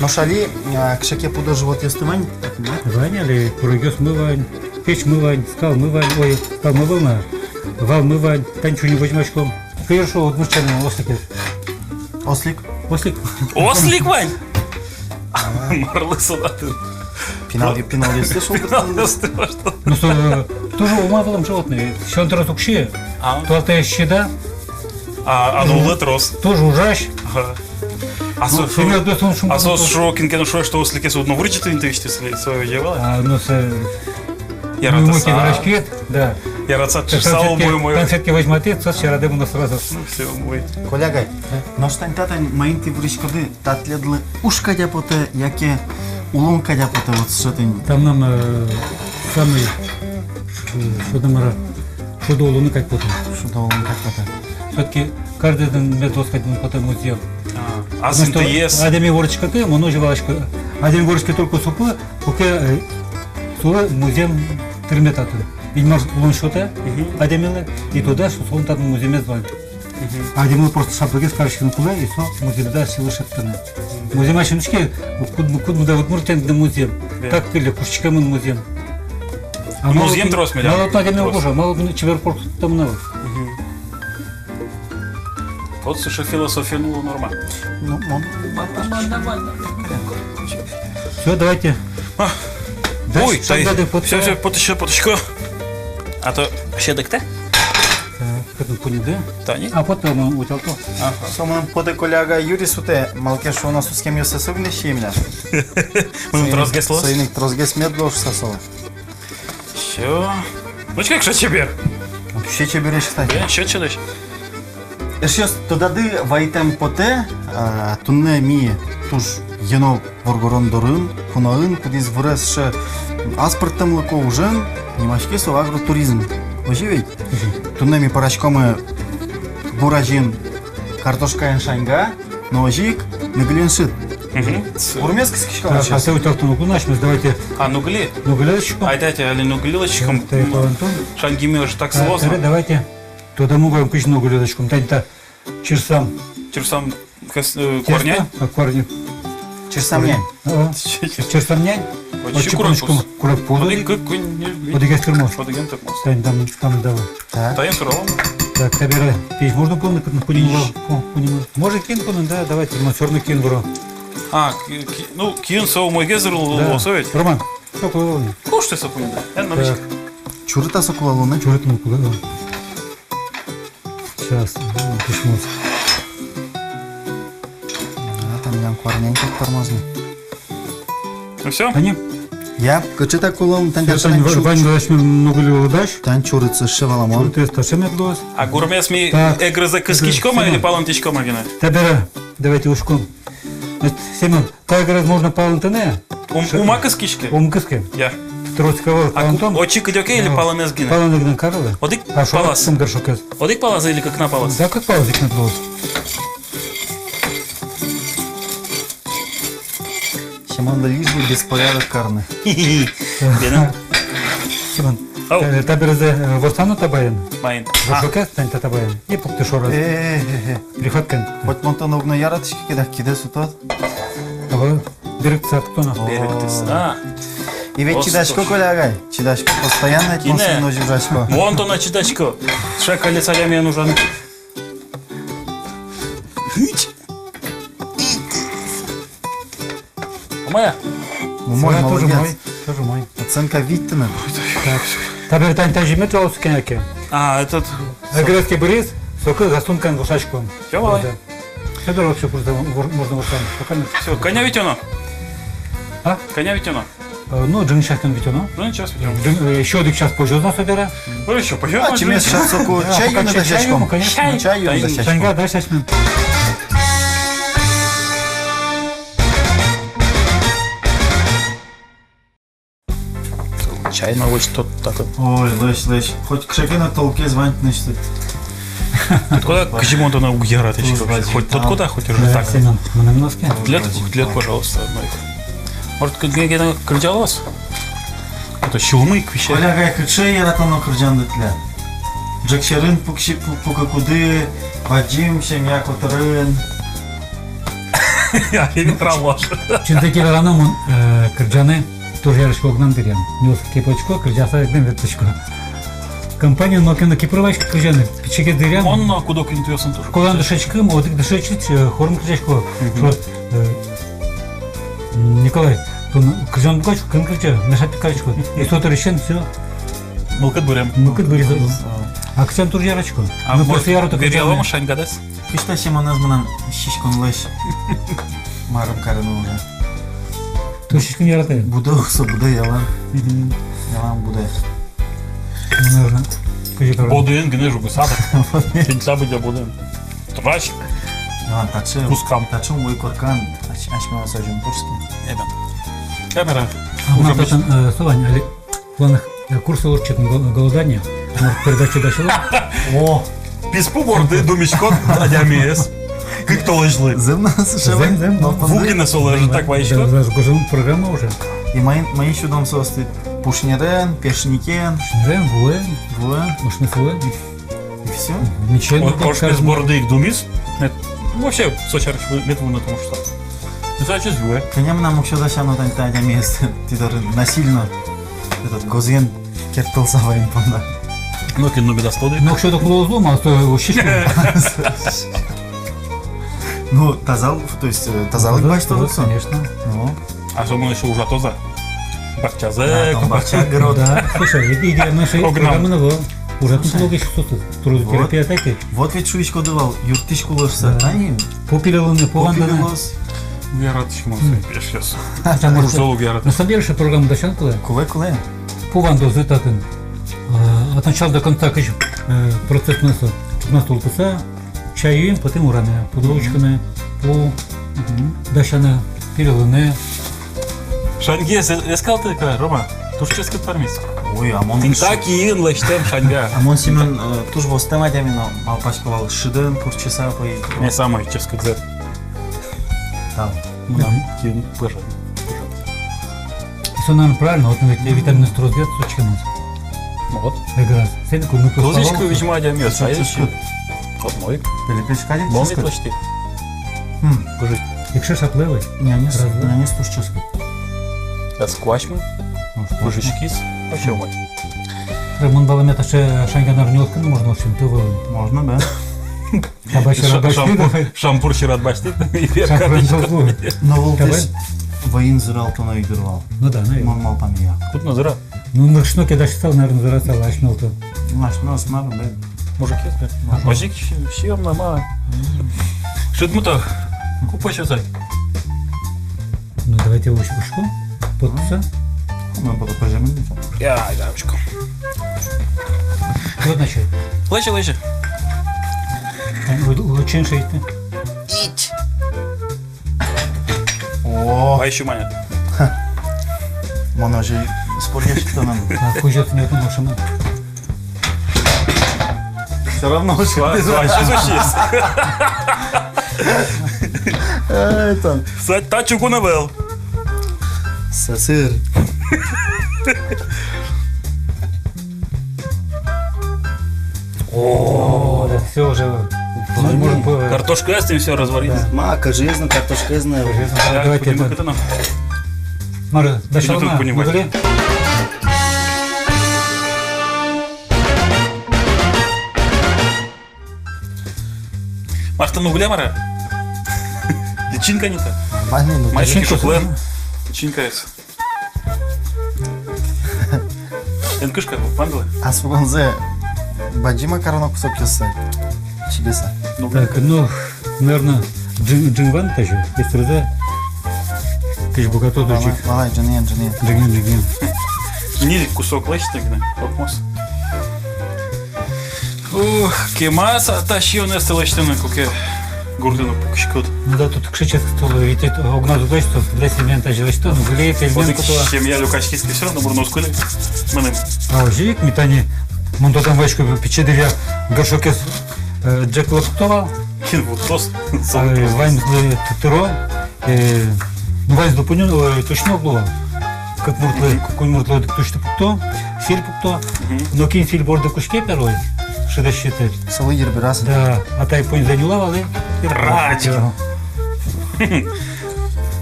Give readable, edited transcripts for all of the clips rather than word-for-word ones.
Но шали, кшеке пудо живот есть тымань? Ваняли, курыгёс мывань, печь мывань, скал мывань, ой, скал мывална, вал мывань, танчу не возьмачком. Хорошо, вот мужчина, ослик. Ослик? Ослик? Ослик, Вань! Марлы солдаты. Пинал я слышал? Ну что, тоже умавалом животные. Все он раз укши, то ты щеда. А ну летрос. Тоже ужащ. А со шокинген шо что ослики со одно врычит интуисти свое дело. Ну с Я рад. Да. Я рад сау мой. Конфетки возьмати, со вчера дему на сразу. Ну все, мой. Колегай, но штань татань маинти врычкоды, татледлы ушка дяпоте, яке улонка дяпоте, вот что ты. Там нам самый что номера, что до луны как потом. Что до улонка как поте. Все-таки каждый день метод ходил потом музей. А сын ты есть? Адеми ворочка ты, моно живашка. Один ворочка только супы, пока сура музеем 3 метра. И может лун что-то, адемилы, и туда, что он там музеем звали. Адемилы просто шапки скажешь на куда, и все музей да силы шаттаны. Музей машиночки, куда да вот муртен до музеем. Так или пушечками музеем. А музеем трос меня. Мало адемилы боже, мало чеверпорт там новый. Вот слушай, философия ну нормально. Ну, он. Все, давайте. Ой, все, поточку. А то ще декте? Как он понял, да? Та ні? А потом утел то. Сомон поте коляга Юрий суте, малке шо у нас с кем я сосовне щемля. Мы трозгеслос. Сейник трозгес медлош сосова. Все. Ну как что тебе? Ще че береш кстати. Що чудиш? Сейчас тодады вайтем поте, тунне ми туж ено воргорон дорын, хунаын, кудиз вырез ше аспортом лыко ужен, немашки со агротуризм. Оживей? Тунне ми парачкомы буражин картошка шанга, но ожик наглен шит. Урмеск скишкал А сейчас. ты утел то нугуначмес, давайте А нугли? нугулячку. Айтайте, али нуглилочком. Шангими уже так сложно. Давайте туда мугаем кыш нугулячком. Тань-то черсам. Черсам корня? Корни. Черсамнянь. Черсамнянь. Очень курочку. Курак подоги. Подогес термос. Подоген термос. Тань там давай. Таем суровым. Так, табера. Печь можно полный понимать? Может кин полный, да, давайте. Ну, черный кин бро. А, ну, кин соу мой гезер лосовить. Роман, что было? Кушай сапунда. Я на ночь. Чурта соколалуна. Чурт ну куда? Сейчас, пишем. Там ям корнень как тормозный. Ну все? Они? Я кочета колом тан Тань Вань возьмем много ли удачь? Тан чурыцы шеваламон. Чурт это шемет глаз. А гурмес ми Так. эгрыза кыскичком или палантичком агина? Табера, давайте ушком. Семен, так раз можно палантене? Ума кыскички? Умкыски. Я. Троцкого А палантон. очик идёке или паланез гина? Паланегнен Карлы. Одик А что палас. там горшокес? Одик палаза или как на палас? Да, как палазик на глаз. Симон да лишь бы беспорядок карны. Бена. Семен, Ау. табера за востану табаен. Майн. Горшокес тань табаен. И пукты шораз. Приходкен. Хоть монтон огно яратышки киде сутат. Ава, директ саткона. Беректис. А. И ведь чидашко колягай. Чидашко постоянно Кине. это носит жашко. Вон то на читачко. Шекали царями нужен. Моя. Мой Тоже мой. молодец. Тоже мой. Оценка Виттена. Так. Табер тань тажи метро скеняке. А, этот... Грецкий брис, сока засункан гушачком. Всё, давай. Все вообще просто можно вышать. Все, коня ведёно. А? Коня ведёно. Ну, джин сейчас там ведено. Ну, сейчас ведём. Еще один час позже у нас собера. Ну, еще пойдём. А чем я сейчас соку чаю на дощечком? Конечно. Чаю на дощечком. Шанга, да, сейчас мы. Чай на вот что такое. Ой, лыш. Хоть к шаге на толке звонить значит. Куда к чему то на угера ты хоть тут куда, хоть уже так. Семен, мы на носке. Лет, пожалуйста, моих. Может, как-то крыльялась? Это щелмы к вещам. Колягай кычы яратаны кыржанды тля. Джекшерин пукши пука куды, вадим шемья котырын. Я не траваш. Чынтеки рано кырджаны тоже ярышко огнан берем. Нес кепочко, кырджаса egden веточко. Компания Nokia кипровачка кырджаны. Пичеге дырям. Он на куда кинтуясын тоже. Колан дышечкым, вот их дышечить, хорм кырджачко. Что Николай, кырджан букачку, кын кырджа, нашат пикачку. И что-то решен, все. Мылкыт берем. Мукыт быриза. А кырджан тоже ярочко. А Ну после ярото Горело кырджаны. шаньга дас? Кышта шеманаз мынан шишконлаш. Марым карыны уже. Тушечкин ярата. Буде окса, буде ялан. Ялан буде. Наверное. Кыжы Бодуен гіне жүгі сады. Кенца буде бодуен. Трач, Ялан тачы. пускам. Тачы ой коркан. Ашмава сажым турски. Эбен. Камера. Уже потом, Савань, али в планах курса урчетом голодания, может, передачу дошла? О! Писпу борды думичкот адямиес. Как то ложлы. Зымнасы шевен. Зым. Вугина солажы так вайшко. Даже гожун программа уже. И мои чудом состы. Пушнерен, пешникен, Шнырем, вуэн, вуэн. ушнысуэн. И все. Ничего не Кош без борды их думис. Вообще, сочарыч метву на том, что. Не знаю, что звук. Коням нам еще зачем там та место. Ты даже насильно этот гозен кертылса вайн панда. Ну, кино бедостоды. Ну, что такое лозлом, а то его щишку. Ну, то есть тазалык баштылыксың. Конечно. Ну, А что мы еще уже тоза? да, Бахчазе, там бахча грот. Да, слушай, идея нашей Огнал. программы нового. Уже логично что-то. Трудотерапия такая. Вот ведь шуичко дывал, юртичку лышса. Да. Они Попилиланы, пованданы. попилилос. Вера, ты чему пьешь сейчас? Хотя, может, Курсолу Вера. на самом деле, что программа дощанкала, Куле. пованду зетатын. От начала до конца кыш процесс на стол писа, чаюем, потом ураны, подолочканы, по дощаны, пилиланы. Шанге, сказал ты, Рома, ты же честно пармист. Ой, амон. Ты так и ин лачтем шанга. Амон Семен туж востема дямино малпашковал шиден курчаса по и. Не самый честно сказать. Там. Кин, пожалуйста. Все, наверное, правильно, вот мы витаминный стройбет, сучка нас. Вот. Игра. Седику, мы Козичка весьма одямес, а Чуть-чуть. еще. Одной. Перепечкали? Бомбит лачти. Пожить. Якщо шапливий, Не Раз, не стушчаска. А сквачмы, пожичкис. А что мать? Ремон баламета ще шанганар не открыл, можно очень то вы. Можно, да. Табачи рабачи, Шампур шират бастит. И шапран перка. толку. Но волтес Давай. воин зырал, то наигрывал. Ну да, наверное. Мон мал памия. Тут назира. Ну, на шноке дальше стал, наверное, зарастал, ачмел то. Наш, ну, смару, да. Мужики, мужик, щем нама. Что это мы-то? Купа сейчас. Ну, давайте его ушку, подписа. Мы буду пожимать. Я, дамочку. Вот начать. Лечи. Очень шейтно. О, А еще маня. мона же споришь, кто нам. Кузет не думал, что мы. Все равно уже. Что есть? Это. Сать тачуку навел. Сосыр. О, да, все уже. Можно по... Картошка есть, и все разварилось. Мака, жизнь, картошка знаю. Давайте это. Мара, дошла тут на понимать. угле. Маш, ты на угле, Мара? Личинка не та. Нормально, ну. Мальчики Личинка, шуклен. Личинка есть. Энкышка, пандала. А спонзе. Баджи макарону кусок часа. Чибиса. Ну, Так, ну, наверное, джингван тоже, если рыда. Ты же богатый дочек. Малай, джанен. Джингин. не кусок лечь тогда. Попмос. Ух, кемаса тащил на столочную куке. Гурдину пукшкот. Ну да, тут кшичек стол, ведь это огназу дочь, что для семьян тажи лечь, ну, глеет, эльмен кутова. Чем я люкачкиски все равно бурно скули. Менем. А оживик, метани, мон тотам вачку печедыря, горшокес Джек Локтова, Вот тост. вайн тыро, ну вайн допуню, точно было. Как муртлы точно пукто, филь пукто, но кин филь борда кушке первый, что считать. Салы ербирас. Да, а тай понь заняла, але... Рач.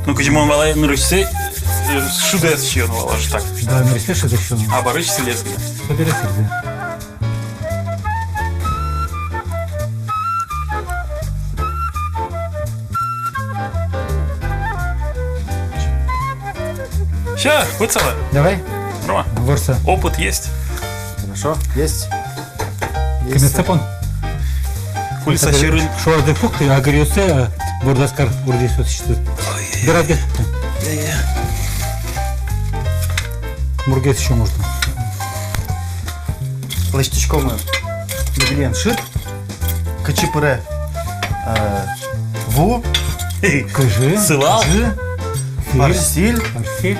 Ну, кучему вала нырышсы, шудес еще вала же так. Да, не ресешь это еще. А барыч селезгина. Побери себе. Ща, выцела. Давай, Рома, ворса. опыт есть. Хорошо, есть. Кеместапон. Кулиса ширын. Шуарды фукты, а горюсе, бурдаскар, бурдис вот считает. Дорогие. Мургес еще можно. Листочком наглен шит. Качипыре. Ву. Кажи. Сылал. Парсиль. Арсиль.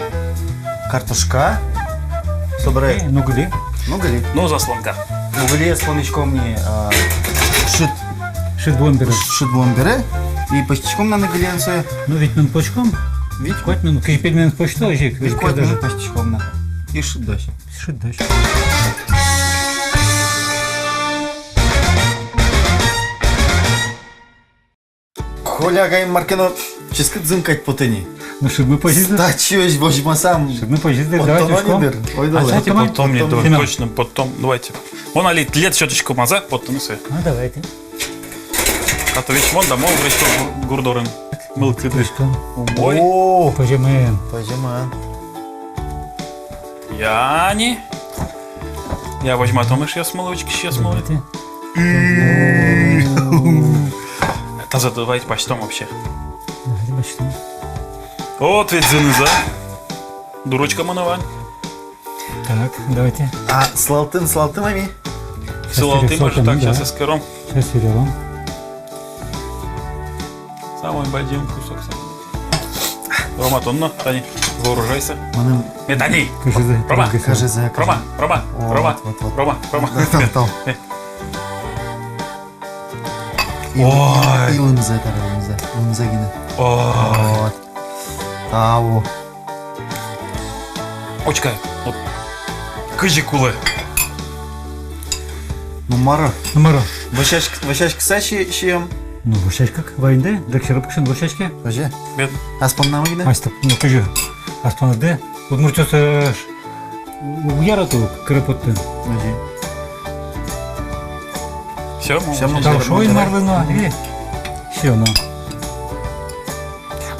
Картошка. Собре. Ну где? Ну, гали. Ну, заслонка. Угли с планочком не шит. Шит бомбера. Шит бомбере. И пастичком на наглянце. Ну ведь мы почком. Ведь Хоть минут, кай 5 минут почту, жик. ведь кот даже пастичком на. И шит дальше. Шит дальше. Коля Маркино чискат зымкать потыни. Ну что, мы позиции? Да чёсь возьмасам. Мы позиции, давайте почком. Ой, А давай. кстати, Давайте потом, не Семен. точно, потом, давайте. Он алит лет щеточку маза, потом все. Ну давайте. А то ведь вон домой врачу гурдорын. Мылкты. Почком. Ой, О, Пожимаем. пойдем. Яни. Я возьму, а то мышь я смолочки сейчас смолы. Давайте. Это задавайте почтом вообще. Давайте почтом. Вот ведь заныза. Дурочка мановань. Так, давайте. А слалтымами? Сылал ты, может, так, да. сейчас я скором. Сейчас берем. Самый один кусок. Рома, тонно, Тани, вооружайся. Маным Метани! Кажи за. Рома, кажи за. Рома, Рома, О, Рома, вот. Рома, Рома. Там. Ой. И лымза, лымза гine. Ой. Вот. Ау. Очкай, вот. Кыжи кулы. Ну, Мара, Номеро. ващачка сачи шием. Ну, борщач как? Вайнде? Дакширап кышын борщачке? Важе. Бед. Аспаннама гine. Астап, ну кажи. Аспанады. Вот мурчосы уярату крепотты. Важе. Все, Всё, мы Там Давай, шой давай. марвино. Или? Все, ну.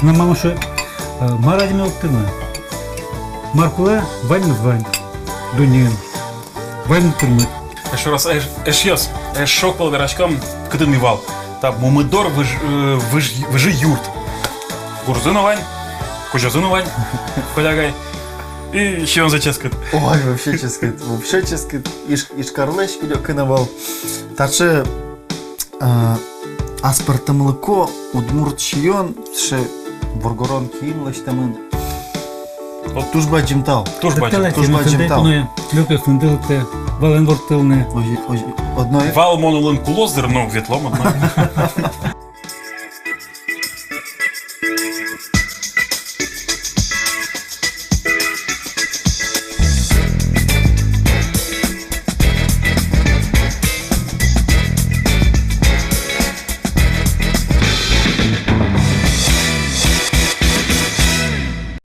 На мама что? Марадиме оптыма. Маркула, вайн звань. Дунин. Вайн примет. Еще раз, эшьёс, эшок был горочком, кыдымивал. Там мумыдор выжи юрт. Гурзыновань, кужазыновань, колягай. И еще он заческает. Ой, вообще ческает. Иш карлеш кынавал. Тачы аспартамлыко удмурт шион, ше Воргорон киим лаштамын. Вот Тужба джимтал. Туж бачит. Тужба джимтал. Люпес нындылты. Валенворт тылны. Одной. Вал монолын кулоздыр, но ветлом одно.